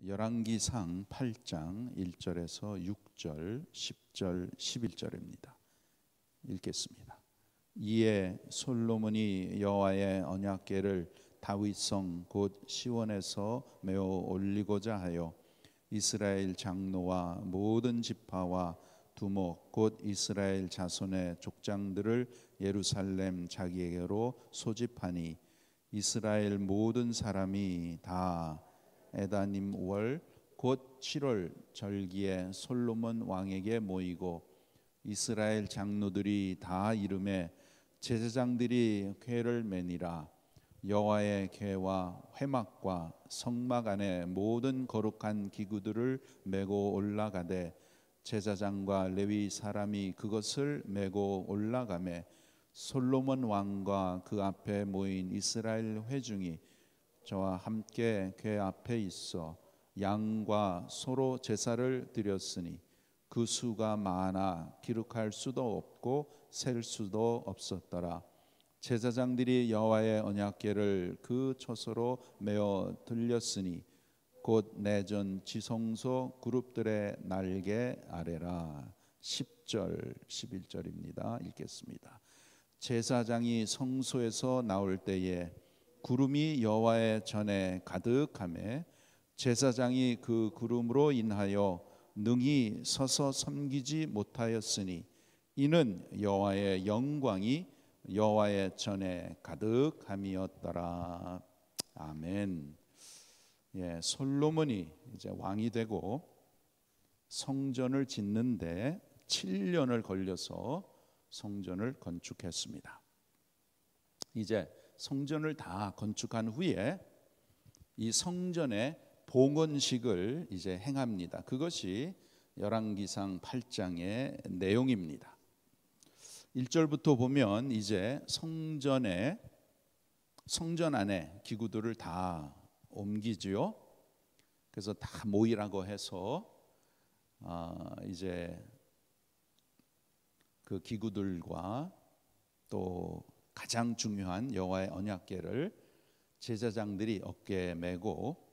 열왕기상 8장 1절에서 6절, 10절, 11절입니다. 읽겠습니다. 이에 솔로몬이 여호와의 언약궤를 다윗성 곧 시온에서 메어 올리고자 하여 이스라엘 장로와 모든 지파와 두목 곧 이스라엘 자손의 족장들을 예루살렘 자기에게로 소집하니 이스라엘 모든 사람이 다 에다님 월 곧 7월 절기에 솔로몬 왕에게 모이고 이스라엘 장로들이 다 이름에 제사장들이 궤를 매니라. 여호와의 궤와 회막과 성막 안에 모든 거룩한 기구들을 메고 올라가되 제사장과 레위 사람이 그것을 메고 올라가매 솔로몬 왕과 그 앞에 모인 이스라엘 회중이 저와 함께 궤 앞에 있어 양과 소로 제사를 드렸으니 그 수가 많아 기록할 수도 없고 셀 수도 없었더라. 제사장들이 여호와의 언약궤를 그 처소로 메어 들렸으니 곧 내전 지성소 그룹들의 날개 아래라. 10절 11절입니다. 읽겠습니다. 제사장이 성소에서 나올 때에 구름이 여호와의 전에 가득하매 제사장이 그 구름으로 인하여 능히 서서 섬기지 못하였으니 이는 여호와의 영광이 여호와의 전에 가득함이었더라. 아멘. 예, 솔로몬이 이제 왕이 되고 성전을 짓는데 7년을 걸려서 성전을 건축했습니다. 이제 성전을 다 건축한 후에 이 성전의 봉헌식을 이제 행합니다. 그것이 열왕기상 8장의 내용입니다. 1절부터 보면 이제 성전 안에 기구들을 다 옮기지요. 그래서 다 모이라고 해서 이제 그 기구들과 또 가장 중요한 여호와의 언약궤를 제사장들이 어깨에 메고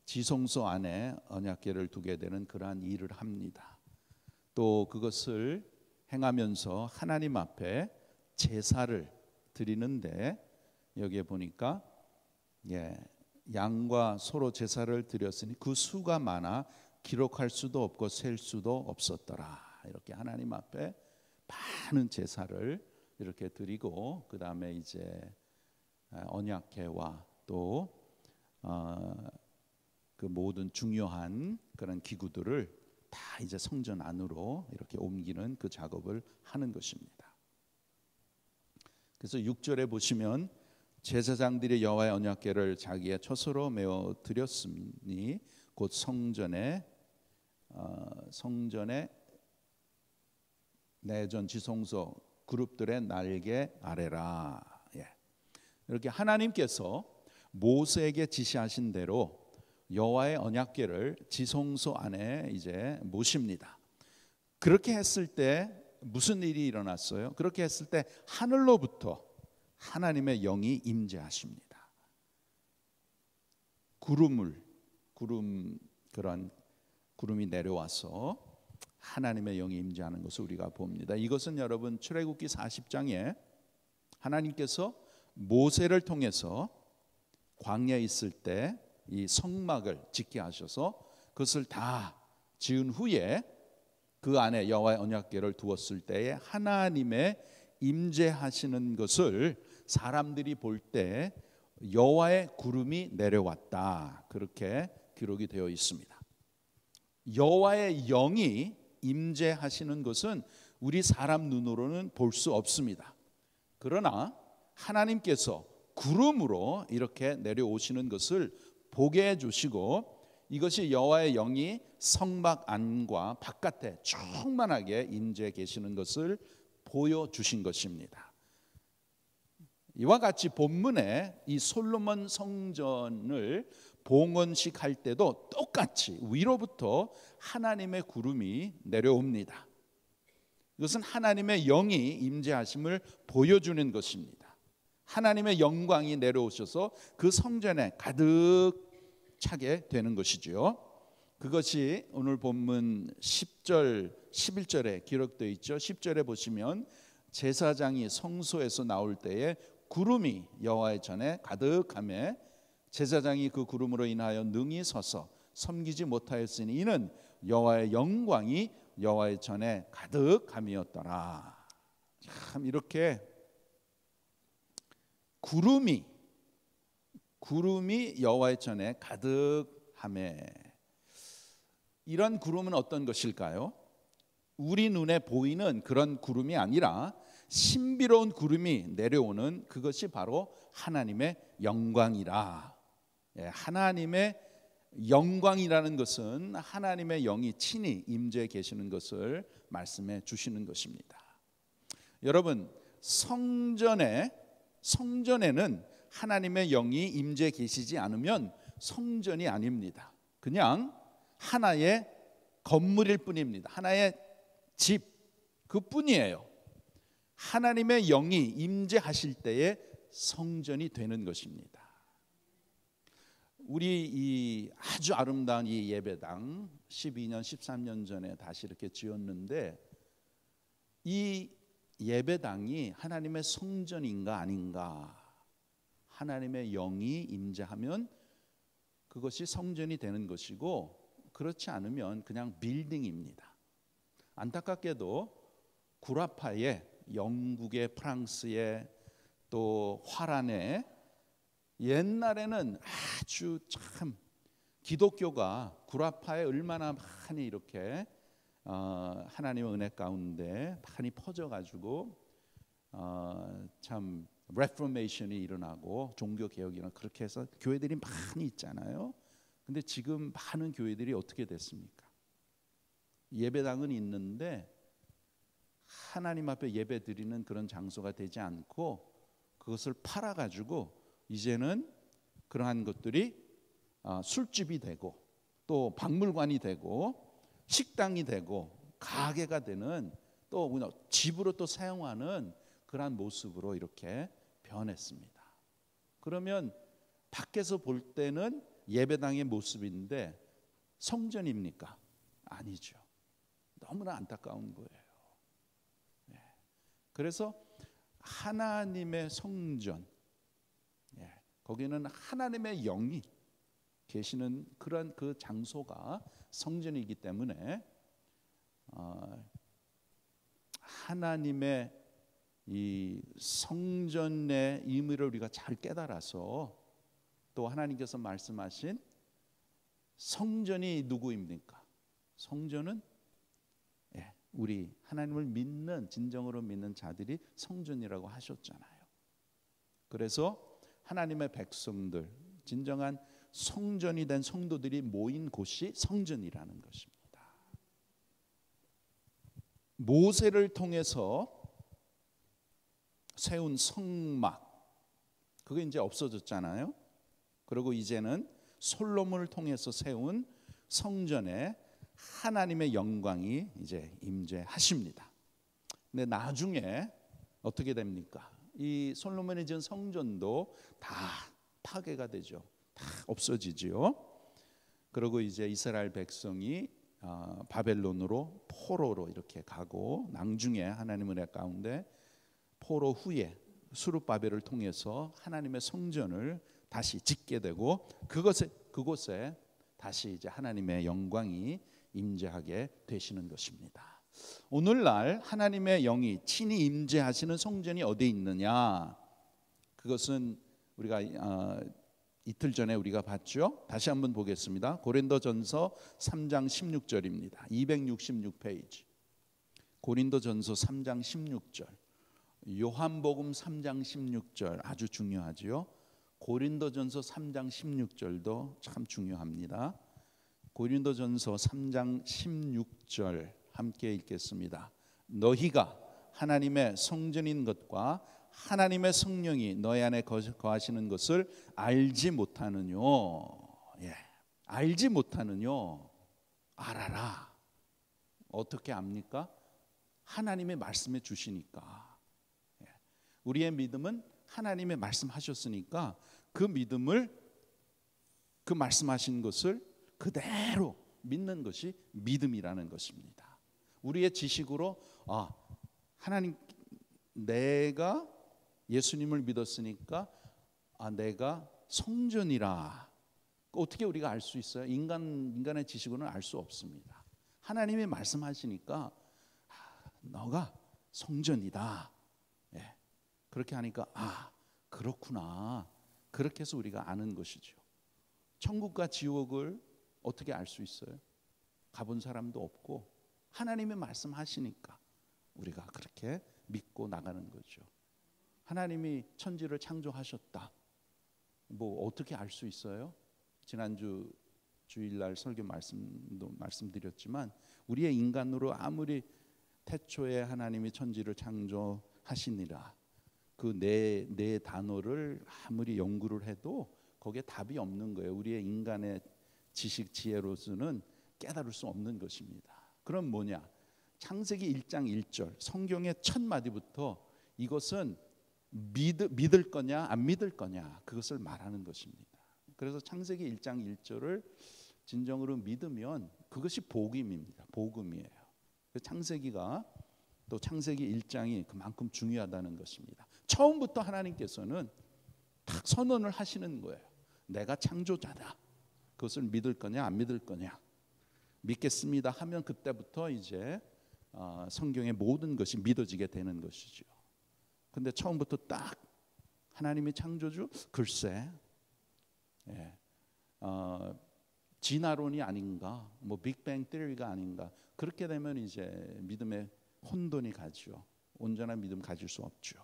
지성소 안에 언약궤를 두게 되는 그러한 일을 합니다. 또 그것을 행하면서 하나님 앞에 제사를 드리는데 여기에 보니까 양과 소로 제사를 드렸으니 그 수가 많아 기록할 수도 없고 셀 수도 없었더라. 이렇게 하나님 앞에 많은 제사를 이렇게 드리고 그 다음에 이제 언약궤와 또 그 모든 중요한 그런 기구들을 다 이제 성전 안으로 이렇게 옮기는 그 작업을 하는 것입니다. 그래서 6절에 보시면 제사장들이 여호와의 언약궤를 자기의 처소로 메어 드렸으니 곧 성전에 내전 지성소 그룹들의 날개 아래라. 이렇게 하나님께서 모세에게 지시하신 대로 여호와의 언약궤를 지성소 안에 이제 모십니다. 그렇게 했을 때 무슨 일이 일어났어요? 그렇게 했을 때 하늘로부터 하나님의 영이 임재하십니다. 그런 구름이 내려와서 하나님의 영이 임재하는 것을 우리가 봅니다. 이것은 여러분 출애굽기 40장에 하나님께서 모세를 통해서 광야에 있을 때 이 성막을 짓게 하셔서 그것을 다 지은 후에 그 안에 여호와의 언약궤를 두었을 때에 하나님의 임재하시는 것을 사람들이 볼 때 여호와의 구름이 내려왔다. 그렇게 기록이 되어 있습니다. 여호와의 영이 임재하시는 것은 우리 사람 눈으로는 볼 수 없습니다. 그러나 하나님께서 구름으로 이렇게 내려오시는 것을 보게 해주시고 이것이 여호와의 영이 성막 안과 바깥에 충만하게 임재 계시는 것을 보여주신 것입니다. 이와 같이 본문에 이 솔로몬 성전을 봉헌식 할 때도 똑같이 위로부터 하나님의 구름이 내려옵니다. 이것은 하나님의 영이 임재하심을 보여주는 것입니다. 하나님의 영광이 내려오셔서 그 성전에 가득 차게 되는 것이지요. 그것이 오늘 본문 10절, 11절에 기록되어 있죠. 10절에 보시면 제사장이 성소에서 나올 때에 구름이 여호와의 전에 가득하며 제사장이 그 구름으로 인하여 능히 서서 섬기지 못하였으니 이는 여호와의 영광이 여호와의 전에 가득함이었더라. 참 이렇게 구름이 여호와의 전에 가득함에, 이런 구름은 어떤 것일까요? 우리 눈에 보이는 그런 구름이 아니라 신비로운 구름이 내려오는 그것이 바로 하나님의 영광이라. 하나님의 영광이라는 것은 하나님의 영이 친히 임재해 계시는 것을 말씀해 주시는 것입니다. 여러분, 성전에는 하나님의 영이 임재해 계시지 않으면 성전이 아닙니다. 그냥 하나의 건물일 뿐입니다. 하나의 집 그뿐이에요. 하나님의 영이 임재하실 때에 성전이 되는 것입니다. 우리 이 아주 아름다운 이 예배당 12년 13년 전에 다시 이렇게 지었는데, 이 예배당이 하나님의 성전인가 아닌가, 하나님의 영이 임재하면 그것이 성전이 되는 것이고, 그렇지 않으면 그냥 빌딩입니다. 안타깝게도 구라파에, 영국의, 프랑스에, 또 화란에 옛날에는 아주 참 기독교가 구라파에 얼마나 많이 이렇게 하나님의 은혜 가운데 많이 퍼져가지고 참 레포메이션이 일어나고 종교 개혁이 일어나고 그렇게 해서 교회들이 많이 있잖아요. 근데 지금 많은 교회들이 어떻게 됐습니까? 예배당은 있는데 하나님 앞에 예배 드리는 그런 장소가 되지 않고 그것을 팔아가지고 이제는 그러한 것들이 술집이 되고 또 박물관이 되고 식당이 되고 가게가 되는, 또 집으로 또 사용하는 그러한 모습으로 이렇게 변했습니다. 그러면 밖에서 볼 때는 예배당의 모습인데 성전입니까? 아니죠. 너무나 안타까운 거예요. 그래서 하나님의 성전, 거기는 하나님의 영이 계시는 그런 그 장소가 성전이기 때문에 하나님의 이 성전의 의미를 우리가 잘 깨달아서, 또 하나님께서 말씀하신 성전이 누구입니까? 성전은 우리 하나님을 믿는, 진정으로 믿는 자들이 성전이라고 하셨잖아요. 그래서 하나님의 백성들, 진정한 성전이 된 성도들이 모인 곳이 성전이라는 것입니다. 모세를 통해서 세운 성막, 그게 이제 없어졌잖아요. 그리고 이제는 솔로몬을 통해서 세운 성전에 하나님의 영광이 이제 임재하십니다. 근데 나중에 어떻게 됩니까? 이 솔로몬이 지은 성전도 다 파괴가 되죠. 다 없어지지요. 그리고 이제 이스라엘 백성이 바벨론으로, 포로로 이렇게 가고, 나중에 하나님의 은혜 가운데 포로 후에 수룹바벨을 통해서 하나님의 성전을 다시 짓게 되고, 그곳에 다시 이제 하나님의 영광이 임재하게 되시는 것입니다. 오늘날 하나님의 영이 친히 임재하시는 성전이 어디에 있느냐? 그것은 우리가 이틀 전에 우리가 봤죠. 다시 한번 보겠습니다. 고린도전서 3장 16절입니다. 266페이지. 고린도전서 3장 16절. 요한복음 3장 16절 아주 중요하지요. 고린도전서 3장 16절도 참 중요합니다. 고린도전서 3장 16절 함께 읽겠습니다. 너희가 하나님의 성전인 것과 하나님의 성령이 너희 안에 거하시는 것을 알지 못하느뇨. 알지 못하느뇨. 알아라. 어떻게 압니까? 하나님의 말씀해 주시니까. 우리의 믿음은 하나님의 말씀하셨으니까 그 믿음을, 그 말씀하신 것을 그대로 믿는 것이 믿음이라는 것입니다. 우리의 지식으로 하나님, 내가 예수님을 믿었으니까 내가 성전이라. 어떻게 우리가 알 수 있어요? 인간의 지식으로는 알 수 없습니다. 하나님이 말씀하시니까 너가 성전이다. 예. 그렇게 하니까 그렇구나. 그렇게 해서 우리가 아는 것이죠. 천국과 지옥을 어떻게 알 수 있어요? 가본 사람도 없고 하나님이 말씀하시니까 우리가 그렇게 믿고 나가는 거죠. 하나님이 천지를 창조하셨다. 뭐 어떻게 알 수 있어요? 지난주 주일날 설교 말씀드렸지만 우리의 인간으로 아무리 태초에 하나님이 천지를 창조하시니라 그 네 단어를 아무리 연구를 해도 거기에 답이 없는 거예요. 우리의 인간의 지식 지혜로서는 깨달을 수 없는 것입니다. 그럼 뭐냐? 창세기 1장 1절 성경의 첫 마디부터 이것은 믿을 거냐 안 믿을 거냐 그것을 말하는 것입니다. 그래서 창세기 1장 1절을 진정으로 믿으면 그것이 복음입니다. 복음이에요. 창세기가 또 창세기 1장이 그만큼 중요하다는 것입니다. 처음부터 하나님께서는 딱 선언을 하시는 거예요. 내가 창조자다. 그것을 믿을 거냐 안 믿을 거냐. 믿겠습니다 하면 그때부터 이제 성경의 모든 것이 믿어지게 되는 것이죠. 근데 처음부터 딱 하나님이 창조주? 글쎄 진화론이 아닌가, 뭐 빅뱅 테오리가 아닌가. 그렇게 되면 이제 믿음의 혼돈이 가죠. 온전한 믿음 가질 수 없죠.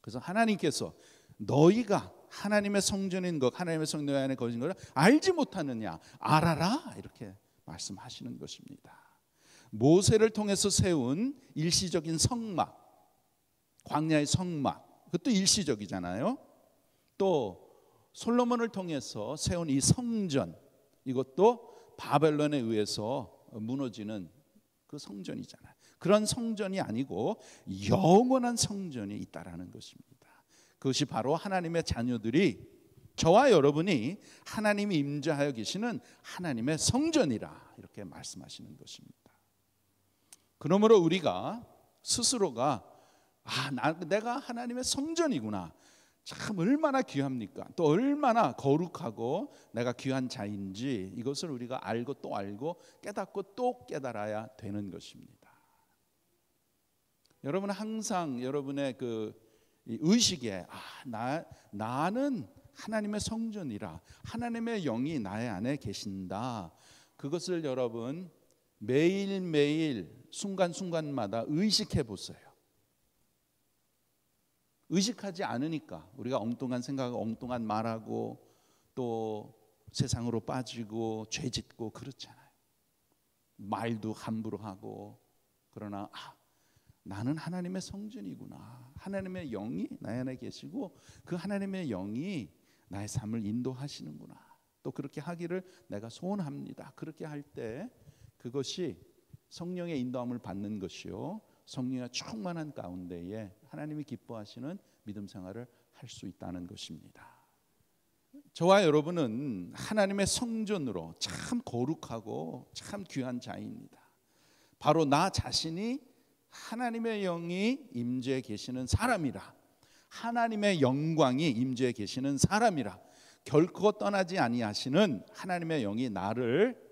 그래서 하나님께서 너희가 하나님의 성전인 것, 하나님의 성전 안에 거하신 것을 알지 못하느냐, 알아라 이렇게 말씀하시는 것입니다. 모세를 통해서 세운 일시적인 성막, 광야의 성막, 그것도 일시적이잖아요. 또 솔로몬을 통해서 세운 이 성전, 이것도 바벨론에 의해서 무너지는 그 성전이잖아요. 그런 성전이 아니고 영원한 성전이 있다라는 것입니다. 그것이 바로 하나님의 자녀들이, 저와 여러분이 하나님이 임재하여 계시는 하나님의 성전이라 이렇게 말씀하시는 것입니다. 그러므로 우리가 스스로가 내가 하나님의 성전이구나, 참 얼마나 귀합니까? 또 얼마나 거룩하고 내가 귀한 자인지 이것을 우리가 알고 또 알고 깨닫고 또 깨달아야 되는 것입니다. 여러분은 항상 여러분의 그 의식에 나는 하나님의 성전이라, 하나님의 영이 나의 안에 계신다. 그것을 여러분 매일매일 순간순간마다 의식해 보세요. 의식하지 않으니까 우리가 엉뚱한 생각하고 엉뚱한 말하고 또 세상으로 빠지고 죄 짓고 그렇잖아요. 말도 함부로 하고. 그러나 나는 하나님의 성전이구나. 하나님의 영이 나의 안에 계시고 그 하나님의 영이 나의 삶을 인도하시는구나. 또 그렇게 하기를 내가 소원합니다. 그렇게 할 때 그것이 성령의 인도함을 받는 것이요, 성령의 충만한 가운데에 하나님이 기뻐하시는 믿음 생활을 할 수 있다는 것입니다. 저와 여러분은 하나님의 성전으로 참 거룩하고 참 귀한 자입니다. 바로 나 자신이 하나님의 영이 임재해 계시는 사람이라, 하나님의 영광이 임재해 계시는 사람이라, 결코 떠나지 아니하시는 하나님의 영이 나를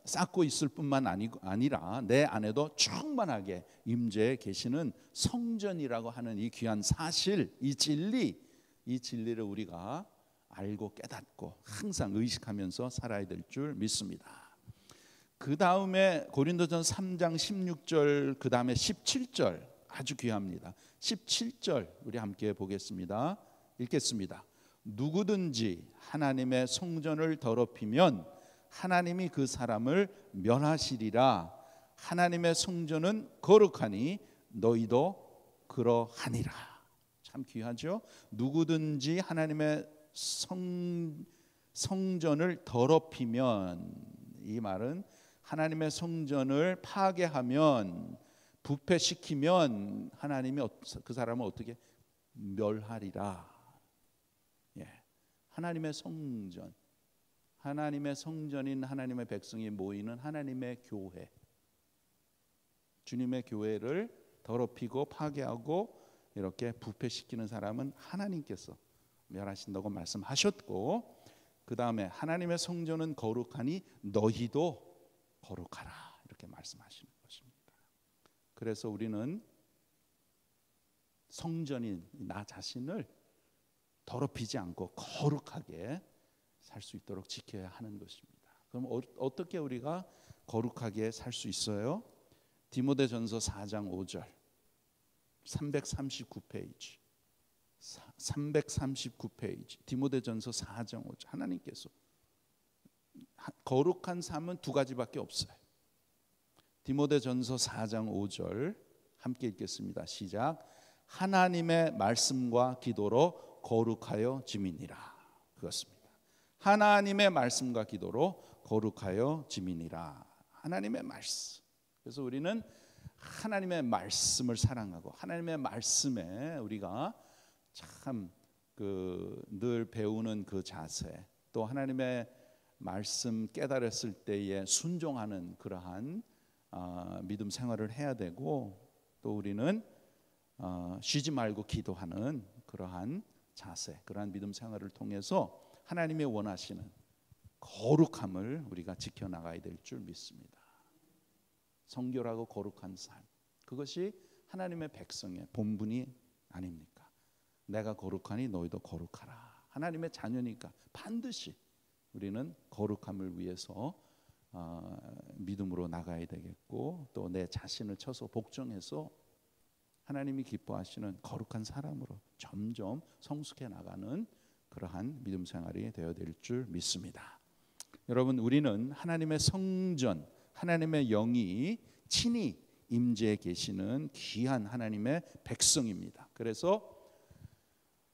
쌓고 있을 뿐만 아니라 내 안에도 충만하게 임재해 계시는 성전이라고 하는 이 귀한 사실, 이 진리를 우리가 알고 깨닫고 항상 의식하면서 살아야 될 줄 믿습니다. 그 다음에 고린도전서 3장 16절, 그 다음에 17절 아주 귀합니다. 17절 우리 함께 보겠습니다. 읽겠습니다. 누구든지 하나님의 성전을 더럽히면 하나님이 그 사람을 멸하시리라. 하나님의 성전은 거룩하니 너희도 그러하니라. 참 귀하죠. 누구든지 하나님의 성전을 더럽히면, 이 말은 하나님의 성전을 파괴하면, 부패시키면 하나님이 그 사람을 어떻게 멸하리라. 하나님의 성전, 하나님의 성전인 하나님의 백성이 모이는 하나님의 교회, 주님의 교회를 더럽히고 파괴하고 이렇게 부패시키는 사람은 하나님께서 멸하신다고 말씀하셨고, 그 다음에 하나님의 성전은 거룩하니 너희도 거룩하라 이렇게 말씀하시는 것입니다. 그래서 우리는 성전인 나 자신을 더럽히지 않고 거룩하게 살 수 있도록 지켜야 하는 것입니다. 그럼 어떻게 우리가 거룩하게 살 수 있어요? 디모데전서 4장 5절 339페이지 339페이지 디모데전서 4장 5절 하나님께서 거룩한 삶은 두 가지밖에 없어요. 디모데전서 4장 5절 함께 읽겠습니다. 시작. 하나님의 말씀과 기도로 거룩하여 지민이라. 그렇습니다. 하나님의 말씀과 기도로 거룩하여 지민이라. 하나님의 말씀. 그래서 우리는 하나님의 말씀을 사랑하고 하나님의 말씀에 우리가 참 늘 배우는 그 자세, 또 하나님의 말씀 깨달았을 때에 순종하는 그러한 믿음 생활을 해야 되고, 또 우리는 쉬지 말고 기도하는 그러한 자세, 그러한 믿음 생활을 통해서 하나님이 원하시는 거룩함을 우리가 지켜나가야 될 줄 믿습니다. 성결하고 거룩한 삶, 그것이 하나님의 백성의 본분이 아닙니까? 내가 거룩하니 너희도 거룩하라. 하나님의 자녀니까 반드시 우리는 거룩함을 위해서 믿음으로 나가야 되겠고, 또 내 자신을 쳐서 복종해서 하나님이 기뻐하시는 거룩한 사람으로 점점 성숙해 나가는 그러한 믿음 생활이 되어야 될 줄 믿습니다. 여러분, 우리는 하나님의 성전, 하나님의 영이 친히 임재해 계시는 귀한 하나님의 백성입니다. 그래서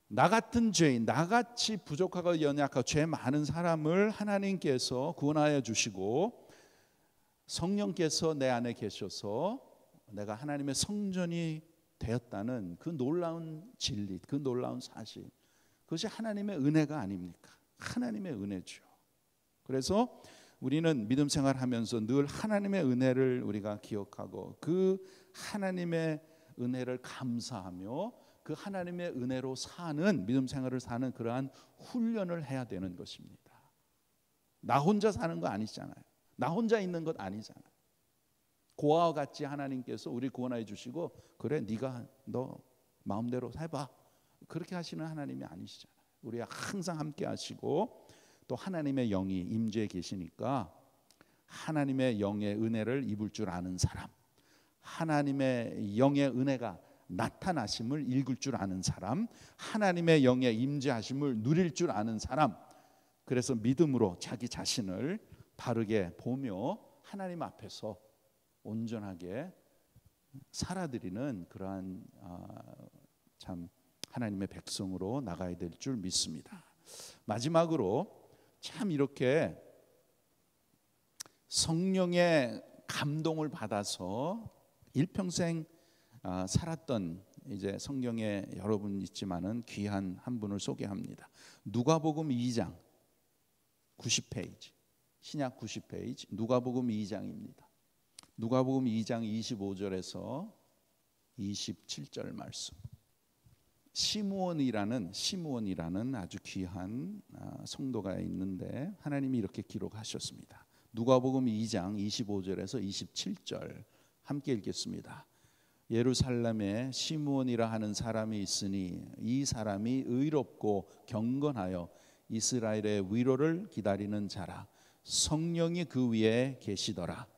나 같은 죄인, 나같이 부족하고 연약하고 죄 많은 사람을 하나님께서 구원하여 주시고 성령께서 내 안에 계셔서 내가 하나님의 성전이 되었다는 그 놀라운 진리, 그 놀라운 사실, 그것이 하나님의 은혜가 아닙니까? 하나님의 은혜죠. 그래서 우리는 믿음 생활하면서 늘 하나님의 은혜를 우리가 기억하고 그 하나님의 은혜를 감사하며 그 하나님의 은혜로 사는 믿음 생활을 사는 그러한 훈련을 해야 되는 것입니다. 나 혼자 사는 거 아니잖아요. 나 혼자 있는 것 아니잖아요. 고아와 같이 하나님께서 우리 구원해 주시고 그래 네가 너 마음대로 해봐 그렇게 하시는 하나님이 아니시잖아요. 우리가 항상 함께 하시고 또 하나님의 영이 임재해 계시니까 하나님의 영의 은혜를 입을 줄 아는 사람, 하나님의 영의 은혜가 나타나심을 읽을 줄 아는 사람, 하나님의 영의 임재하심을 누릴 줄 아는 사람, 그래서 믿음으로 자기 자신을 바르게 보며 하나님 앞에서 온전하게 살아드리는 그러한 참 하나님의 백성으로 나가야 될 줄 믿습니다. 마지막으로 참 이렇게 성령의 감동을 받아서 일평생 살았던 이제 성경에 여러분 있지만은 귀한 한 분을 소개합니다. 누가복음 2장 90페이지, 신약 90페이지, 누가복음 2장입니다. 누가복음 2장 25절에서 27절 말씀. 시므온이라는 아주 귀한 성도가 있는데 하나님이 이렇게 기록하셨습니다. 누가복음 2장 25절에서 27절 함께 읽겠습니다. 예루살렘에 시므온이라 하는 사람이 있으니 이 사람이 의롭고 경건하여 이스라엘의 위로를 기다리는 자라. 성령이 그 위에 계시더라.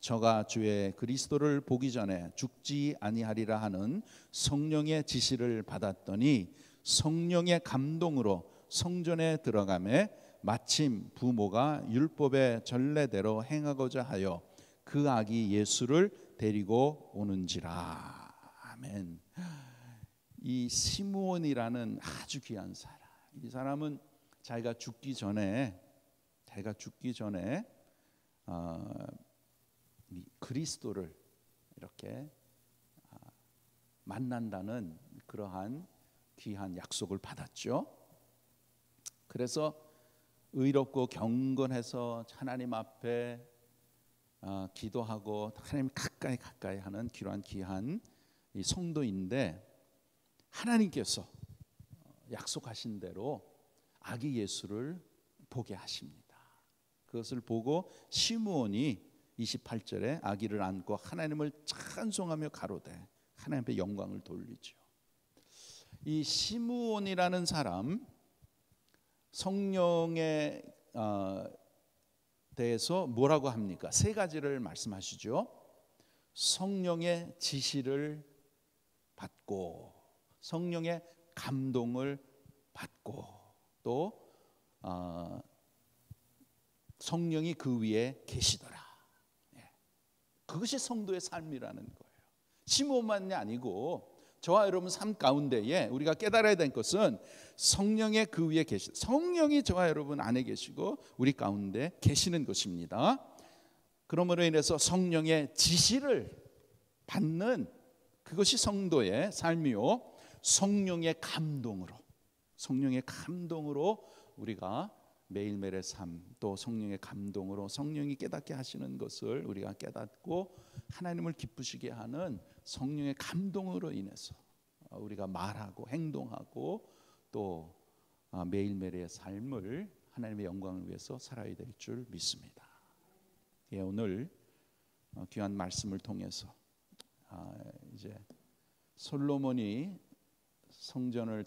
저가 주의 그리스도를 보기 전에 죽지 아니하리라 하는 성령의 지시를 받았더니 성령의 감동으로 성전에 들어가매 마침 부모가 율법의 전례대로 행하고자 하여 그 아기 예수를 데리고 오는지라. 아멘. 이 시므온이라는 아주 귀한 사람, 이 사람은 자기가 죽기 전에 그리스도를 이렇게 만난다는 그러한 귀한 약속을 받았죠. 그래서 의롭고 경건해서 하나님 앞에 기도하고 하나님 가까이 하는 그러한 귀한 이 성도인데, 하나님께서 약속하신 대로 아기 예수를 보게 하십니다. 그것을 보고 시므온이 28절에 아기를 안고 하나님을 찬송하며 가로되 하나님 앞에 영광을 돌리죠. 이 시므온이라는 사람, 성령에 대해서 뭐라고 합니까? 세 가지를 말씀하시죠. 성령의 지시를 받고, 성령의 감동을 받고, 또 성령이 그 위에 계시더라. 그것이 성도의 삶이라는 거예요. 시므온만이 아니고 저와 여러분 삶 가운데에 우리가 깨달아야 될 것은 성령의 그 위에 성령이 저와 여러분 안에 계시고 우리 가운데 계시는 것입니다. 그러므로 인해서 성령의 지시를 받는 그것이 성도의 삶이요, 성령의 감동으로 우리가 매일매일의 삶, 또 성령의 감동으로 성령이 깨닫게 하시는 것을 우리가 깨닫고 하나님을 기쁘시게 하는 성령의 감동으로 인해서 우리가 말하고 행동하고 또 매일매일의 삶을 하나님의 영광을 위해서 살아야 될 줄 믿습니다. 오늘 귀한 말씀을 통해서 이제 솔로몬이 성전을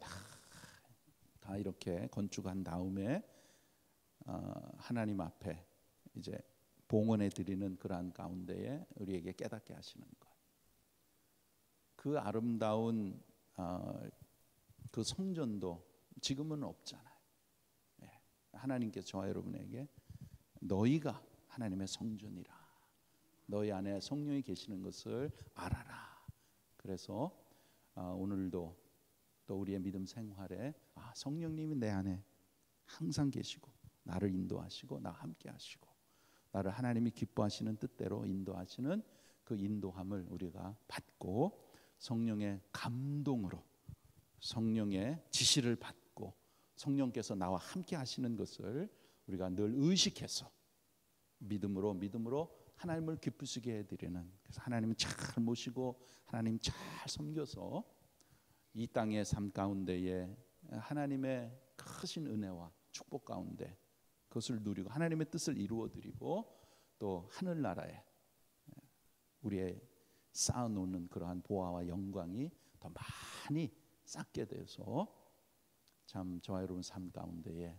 다 이렇게 건축한 다음에 하나님 앞에 이제 봉헌해 드리는 그러한 가운데에 우리에게 깨닫게 하시는 것, 그 아름다운 그 성전도 지금은 없잖아요. 하나님께서 저와 여러분에게 너희가 하나님의 성전이라, 너희 안에 성령이 계시는 것을 알아라. 그래서 오늘도 또 우리의 믿음 생활에 성령님이 내 안에 항상 계시고 나를 인도하시고 나와 함께 하시고 나를 하나님이 기뻐하시는 뜻대로 인도하시는 그 인도함을 우리가 받고 성령의 감동으로 성령의 지시를 받고 성령께서 나와 함께 하시는 것을 우리가 늘 의식해서 믿음으로 하나님을 기쁘시게 해드리는, 그래서 하나님 잘 모시고 하나님 잘 섬겨서 이 땅의 삶 가운데에 하나님의 크신 은혜와 축복 가운데 그것을 누리고 하나님의 뜻을 이루어드리고 또 하늘나라에 우리의 쌓아놓는 그러한 보화와 영광이 더 많이 쌓게 돼서 참 저와 여러분 삶 가운데에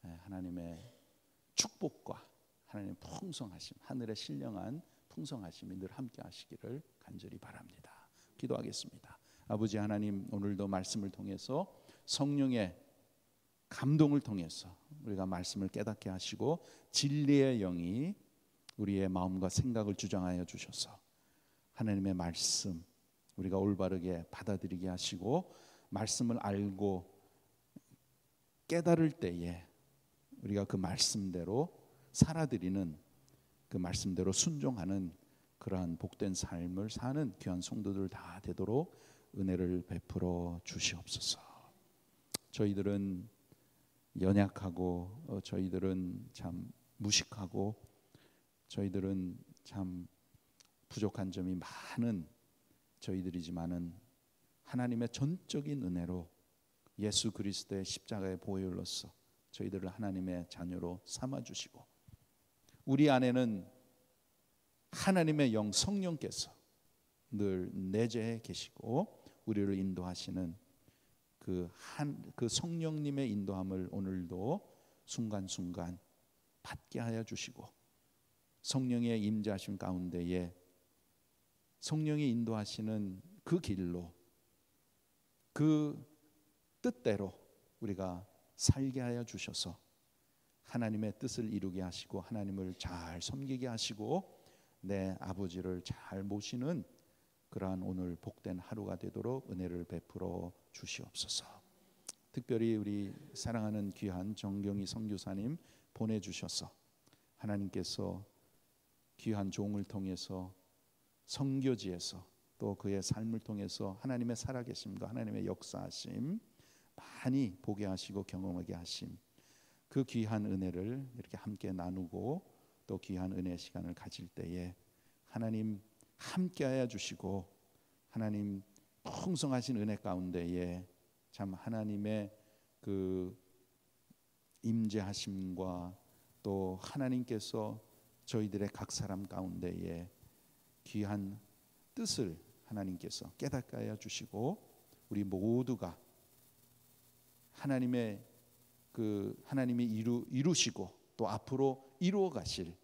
하나님의 축복과 하나님의 풍성하심, 하늘의 신령한 풍성하심이 늘 함께 하시기를 간절히 바랍니다. 기도하겠습니다. 아버지 하나님, 오늘도 말씀을 통해서 성령의 감동을 통해서 우리가 말씀을 깨닫게 하시고 진리의 영이 우리의 마음과 생각을 주장하여 주셔서 하나님의 말씀 우리가 올바르게 받아들이게 하시고 말씀을 알고 깨달을 때에 우리가 그 말씀대로 살아드리는, 그 말씀대로 순종하는 그러한 복된 삶을 사는 귀한 성도들 다 되도록 은혜를 베풀어 주시옵소서. 저희들은 연약하고 저희들은 참 무식하고 저희들은 참 부족한 점이 많은 저희들이지만은 하나님의 전적인 은혜로 예수 그리스도의 십자가의 보혈로서 저희들을 하나님의 자녀로 삼아주시고 우리 안에는 하나님의 영 성령께서 늘 내재해 계시고 우리를 인도하시는 그 성령님의 인도함을 오늘도 순간순간 받게 하여 주시고 성령의 임재하심 가운데에 성령이 인도하시는 그 길로 그 뜻대로 우리가 살게 하여 주셔서 하나님의 뜻을 이루게 하시고 하나님을 잘 섬기게 하시고 내 아버지를 잘 모시는 그러한 오늘 복된 하루가 되도록 은혜를 베풀어 주시옵소서. 특별히 우리 사랑하는 귀한 정경희 선교사님 보내주셔서 하나님께서 귀한 종을 통해서 선교지에서 또 그의 삶을 통해서 하나님의 살아계심과 하나님의 역사하심 많이 보게 하시고 경험하게 하심, 그 귀한 은혜를 이렇게 함께 나누고 또 귀한 은혜 시간을 가질 때에 하나님 함께하여 주시고 하나님 풍성하신 은혜 가운데에 참 하나님의 그 임재하심과 또 하나님께서 저희들의 각 사람 가운데에 귀한 뜻을 하나님께서 깨닫게 하여 주시고 우리 모두가 하나님의 하나님이 이루시고 또 앞으로 이루어 가실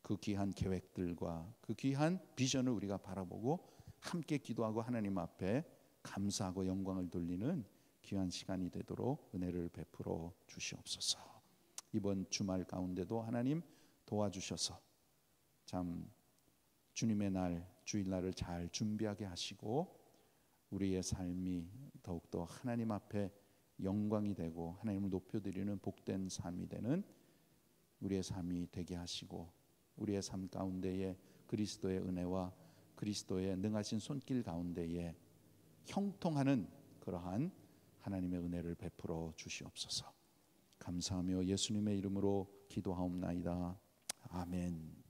그 귀한 계획들과 그 귀한 비전을 우리가 바라보고 함께 기도하고 하나님 앞에 감사하고 영광을 돌리는 귀한 시간이 되도록 은혜를 베풀어 주시옵소서. 이번 주말 가운데도 하나님 도와주셔서 참 주님의 날 주일날을 잘 준비하게 하시고 우리의 삶이 더욱더 하나님 앞에 영광이 되고 하나님을 높여드리는 복된 삶이 되는 우리의 삶이 되게 하시고 우리의 삶 가운데에 그리스도의 은혜와 그리스도의 능하신 손길 가운데에 형통하는 그러한 하나님의 은혜를 베풀어 주시옵소서. 감사하며 예수님의 이름으로 기도하옵나이다. 아멘.